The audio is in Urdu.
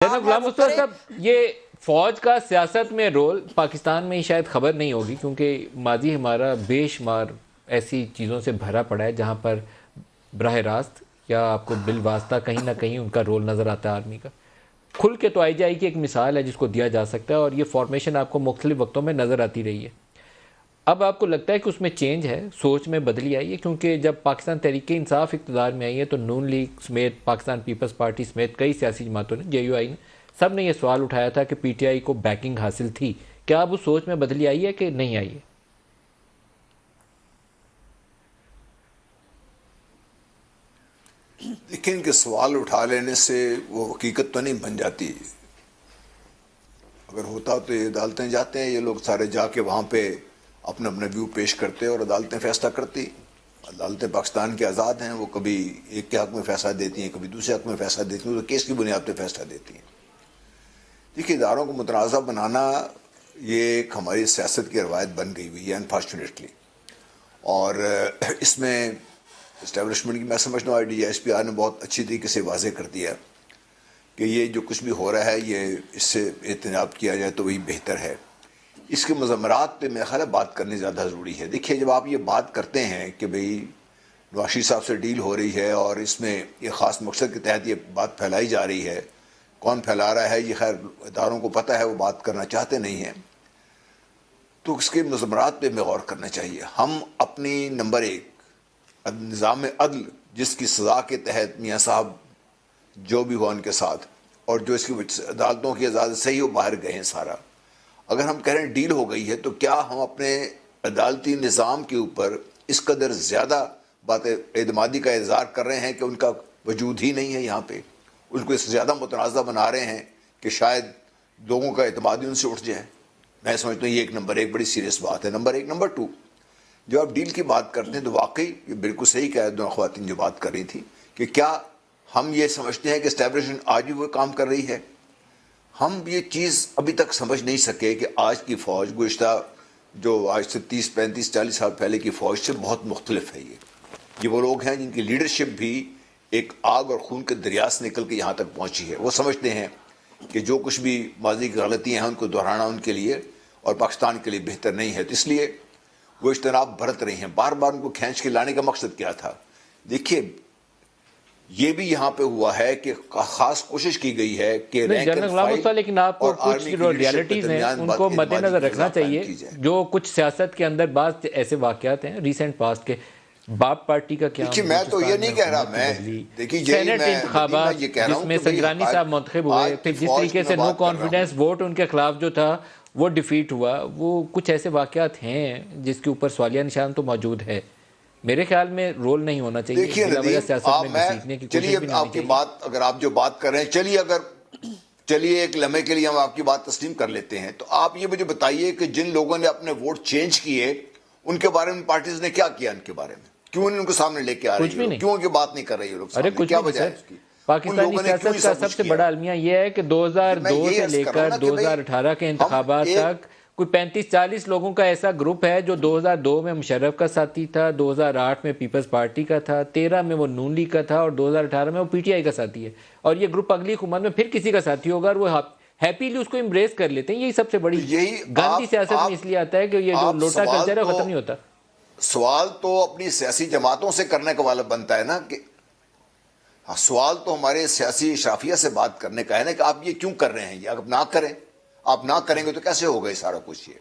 جناب غلام مصطفیٰ صاحب، یہ فوج کا سیاست میں رول پاکستان میں شاید خبر نہیں ہوگی، کیونکہ ماضی ہمارا بے شمار ایسی چیزوں سے بھرا پڑا ہے جہاں پر براہ راست یا آپ کو بالواسطہ کہیں نہ کہیں ان کا رول نظر آتا ہے آرمی کا. کھل کے تو IGI کی ایک مثال ہے جس کو دیا جا سکتا ہے، اور یہ فارمیشن آپ کو مختلف وقتوں میں نظر آتی رہی ہے. اب آپ کو لگتا ہے کہ اس میں چینج ہے، سوچ میں بدلی آئی ہے؟ کیونکہ جب پاکستان تحریک انصاف اقتدار میں آئی ہے تو نون لیگ سمیت پاکستان پیپلز پارٹی سمیت کئی سیاسی جماعتوں نے، JUI نے، سب نے یہ سوال اٹھایا تھا کہ PTI کو بیکنگ حاصل تھی. کیا اب اس سوچ میں بدلی آئی ہے کہ نہیں آئی ہے؟ لیکن کہ سوال اٹھا لینے سے وہ حقیقت تو نہیں بن جاتی. اگر ہوتا تو یہ عدالتیں جاتے ہیں، یہ لوگ سارے جا کے وہاں پہ اپنا اپنا ویو پیش کرتے اور عدالتیں فیصلہ کرتی. عدالتیں پاکستان کے آزاد ہیں، وہ کبھی ایک کے حق میں فیصلہ دیتی ہیں، کبھی دوسرے حق میں فیصلہ دیتی ہیں، تو کیس کی بنیاد پہ فیصلہ دیتی ہیں. دیکھیے، اداروں کو متنازع بنانا یہ ایک ہماری سیاست کی روایت بن گئی ہوئی ہے انفارچونیٹلی. اور اس میں اسٹیبلشمنٹ کی میں سمجھتا ہوں DSPR نے بہت اچھی طریقے سے واضح کر دیا کہ یہ جو کچھ بھی ہو رہا ہے یہ اس سے اجتناب کیا جائے تو وہی بہتر ہے. اس کے مضمرات پہ میرا خیال ہے بات کرنی زیادہ ضروری ہے. دیکھیے، جب آپ یہ بات کرتے ہیں کہ بھئی نواز شریف صاحب سے ڈیل ہو رہی ہے اور اس میں یہ خاص مقصد کے تحت یہ بات پھیلائی جا رہی ہے، کون پھیلا رہا ہے یہ خیر اداروں کو پتہ ہے، وہ بات کرنا چاہتے نہیں ہیں، تو اس کے مضمرات پہ میں غور کرنا چاہیے. ہم اپنی نمبر 1 نظام عدل، جس کی سزا کے تحت میاں صاحب جو بھی ہوا ان کے ساتھ، اور جو اس کی عدالتوں کی اجازت سے ہی وہ باہر گئے ہیں سارا، اگر ہم کہہ رہے ہیں ڈیل ہو گئی ہے تو کیا ہم اپنے عدالتی نظام کے اوپر اس قدر زیادہ بات اعتمادی کا اظہار کر رہے ہیں کہ ان کا وجود ہی نہیں ہے یہاں پہ؟ اس کو اس سے زیادہ متنازع بنا رہے ہیں کہ شاید لوگوں کا اعتماد ان سے اٹھ جائے. میں سمجھتا ہوں یہ ایک نمبر 1 بڑی سیریس بات ہے. نمبر 1. نمبر 2، جب آپ ڈیل کی بات کرتے ہیں تو واقعی یہ بالکل صحیح کہا دونوں خواتین جو بات کر رہی تھی کہ کیا ہم یہ سمجھتے ہیں کہ اسٹیبلشمنٹ آج بھی وہ کام کر رہی ہے؟ ہم یہ چیز ابھی تک سمجھ نہیں سکے کہ آج کی فوج گزشتہ جو آج سے 30 35 40 سال پہلے کی فوج سے بہت مختلف ہے. یہ وہ لوگ ہیں جن کی لیڈرشپ بھی ایک آگ اور خون کے دریا سے نکل کے یہاں تک پہنچی ہے. وہ سمجھتے ہیں کہ جو کچھ بھی ماضی کی غلطیاں ہیں ان کو دہرانا ان کے لیے اور پاکستان کے لیے بہتر نہیں ہے، تو اس لیے وہ اجتناب برت رہی ہیں. بار بار ان کو کھینچ کے لانے کا مقصد کیا تھا؟ دیکھیے، یہ بھی یہاں پہ ہوا ہے کہ خاص کوشش کی گئی ہے کہ جنرل غلام مصطفیٰ، لیکن آپ کو کچھ ریالٹیز ہیں ان کو مد نظر رکھنا چاہیے. جو کچھ سیاست کے اندر بعض ایسے واقعات ہیں ریسنٹ پاسٹ کے، باپ پارٹی کا کیا، دیکھیے میں تو یہ نہیں کہہ رہا، میں دیکھیے سینٹ انتخابات جس میں سنجرانی صاحب منتخب ہوئے، پھر جس طریقے سے نو کانفیڈنس ووٹ ان کے خلاف جو تھا وہ ڈیفیٹ ہوا، وہ کچھ ایسے واقعات ہیں جس کے اوپر سوالیہ نشان تو موجود ہے. میرے خیال میں رول نہیں ہونا چاہیے. دیکھیے ندیم، چلیے آپ کی بات، اگر آپ جو بات کر رہے ہیں، چلیے ایک لمحے کے لیے ہم آپ کی بات تسلیم کر لیتے ہیں. تو آپ یہ مجھے بتائیے کہ جن لوگوں نے اپنے ووٹ چینج کیے ان کے بارے میں پارٹیز نے کیا کیا؟ ان کے بارے میں کیوں ان کو سامنے لے کے آ رہی ہے؟ کیوں ان کی بات نہیں کر رہی ہے لوگ سامنے؟ کیا وجہ ہے اس کی؟ پاکستانی سیاست کا سب سے بڑا المیہ یہ ہے کہ 2002 سے لے کر 2018 کے انتخابات تک کوئی 35-40 لوگوں کا ایسا گروپ ہے جو 2002 میں مشرف کا ساتھی تھا، 2008 میں پیپلز پارٹی کا تھا، 13 میں وہ نون لیگ کا تھا، اور 2018 میں وہ PTI کا ساتھی ہے. اور یہ گروپ اگلی حکومت میں پھر کسی کا ساتھی ہوگا اور وہ ہیپیلی اس کو امبریس کر لیتے ہیں. یہی سب سے بڑی گاندھی سیاست میں اس لیے آتا ہے کہ یہ جو لوٹا کلچر ہے ختم نہیں ہوتا. سوال تو اپنی سیاسی جماعتوں سے کرنے کا والا بنتا ہے نا، کہ سوال تو ہمارے سیاسی اشرافیہ سے بات کرنے کا ہے نا کہ آپ یہ کیوں کر رہے ہیں؟ یہ آپ نہ کریں، آپ نہ کریں گے تو کیسے ہوگا یہ سارا کچھ؟ یہ